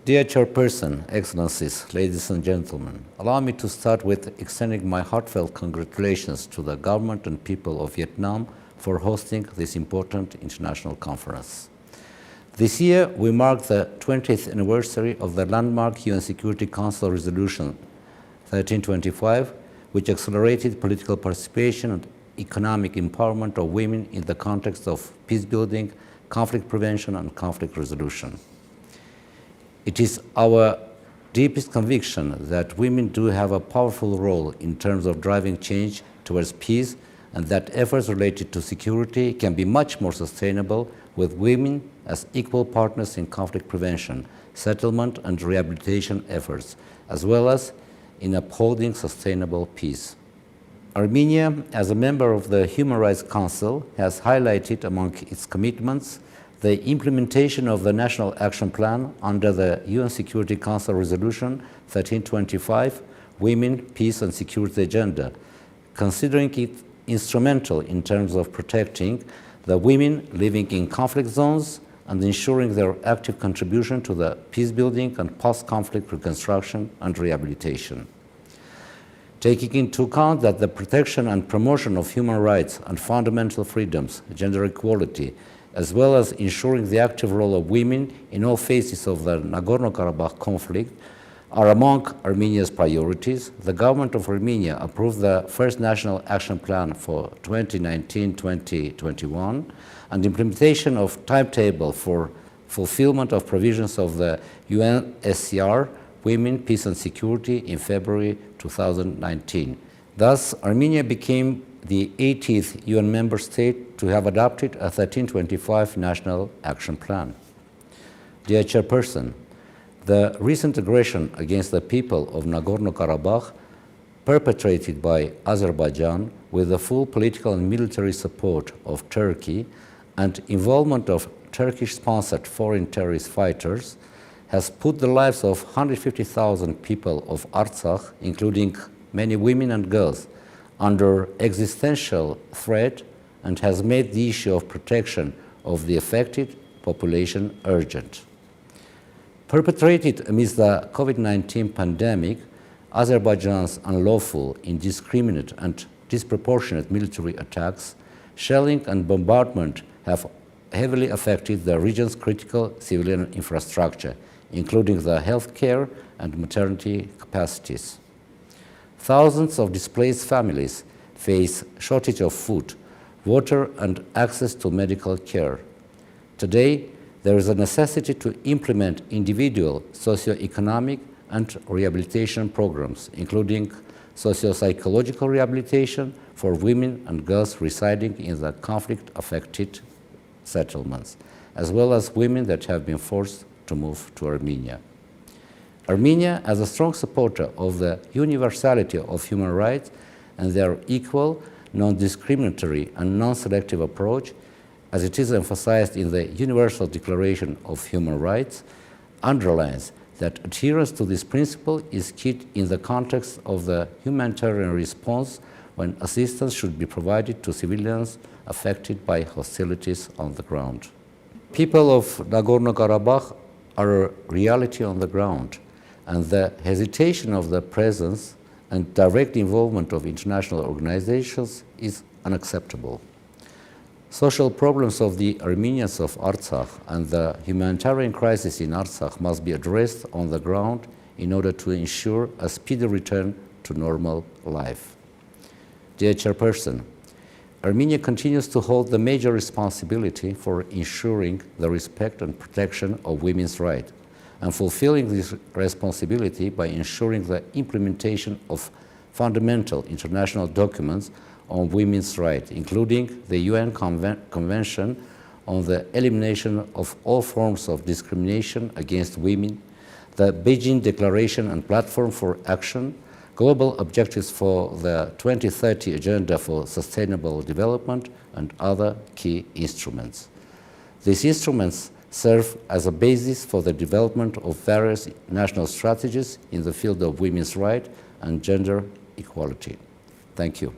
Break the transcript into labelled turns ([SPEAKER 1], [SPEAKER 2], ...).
[SPEAKER 1] Dear Chairperson, Excellencies, ladies and gentlemen, allow me to start with extending my heartfelt congratulations to the government and people of Vietnam for hosting this important international conference. This year, we mark the 20th anniversary of the landmark UN Security Council Resolution 1325, which accelerated political participation and economic empowerment of women in the context of peace building, conflict prevention, and conflict resolution. It is our deepest conviction that women do have a powerful role in terms of driving change towards peace, and that efforts related to security can be much more sustainable with women as equal partners in conflict prevention, settlement, and rehabilitation efforts, as well as in upholding sustainable peace. Armenia, as a member of the Human Rights Council, has highlighted among its commitments the implementation of the National Action Plan under the UN Security Council Resolution 1325, Women, Peace and Security Agenda, considering it instrumental in terms of protecting the women living in conflict zones and ensuring their active contribution to the peace building and post-conflict reconstruction and rehabilitation. Taking into account that the protection and promotion of human rights and fundamental freedoms, gender equality, as well as ensuring the active role of women in all phases of the Nagorno-Karabakh conflict, are among Armenia's priorities. The government of Armenia approved the first National Action Plan for 2019-2021 and implementation of timetable for fulfillment of provisions of the UNSCR, Women, Peace and Security, in February 2019. Thus, Armenia became the 80th UN member state to have adopted a 1325 National Action Plan. Dear Chairperson, the recent aggression against the people of Nagorno-Karabakh, perpetrated by Azerbaijan with the full political and military support of Turkey and involvement of Turkish-sponsored foreign terrorist fighters, has put the lives of 150,000 people of Artsakh, including many women and girls, under existential threat and has made the issue of protection of the affected population urgent. Perpetrated amidst the COVID-19 pandemic, Azerbaijan's unlawful, indiscriminate, and disproportionate military attacks, shelling and bombardment have heavily affected the region's critical civilian infrastructure, including the healthcare and maternity capacities. Thousands of displaced families face shortage of food, water, and access to medical care. Today, there is a necessity to implement individual socio-economic and rehabilitation programs, including socio-psychological rehabilitation for women and girls residing in the conflict-affected settlements, as well as women that have been forced to move to Armenia. Armenia, as a strong supporter of the universality of human rights and their equal, non-discriminatory, and non-selective approach, as it is emphasized in the Universal Declaration of Human Rights, underlines that adherence to this principle is key in the context of the humanitarian response when assistance should be provided to civilians affected by hostilities on the ground. People of Nagorno-Karabakh are a reality on the ground, and the hesitation of the presence and direct involvement of international organizations is unacceptable. Social problems of the Armenians of Artsakh and the humanitarian crisis in Artsakh must be addressed on the ground in order to ensure a speedy return to normal life. Dear Chairperson, Armenia continues to hold the major responsibility for ensuring the respect and protection of women's rights, and fulfilling this responsibility by ensuring the implementation of fundamental international documents on women's rights, including the UN Convention on the Elimination of All Forms of Discrimination Against Women, the Beijing Declaration and Platform for Action, Global Objectives for the 2030 Agenda for Sustainable Development, and other key instruments. These instruments serve as a basis for the development of various national strategies in the field of women's rights and gender equality. Thank you.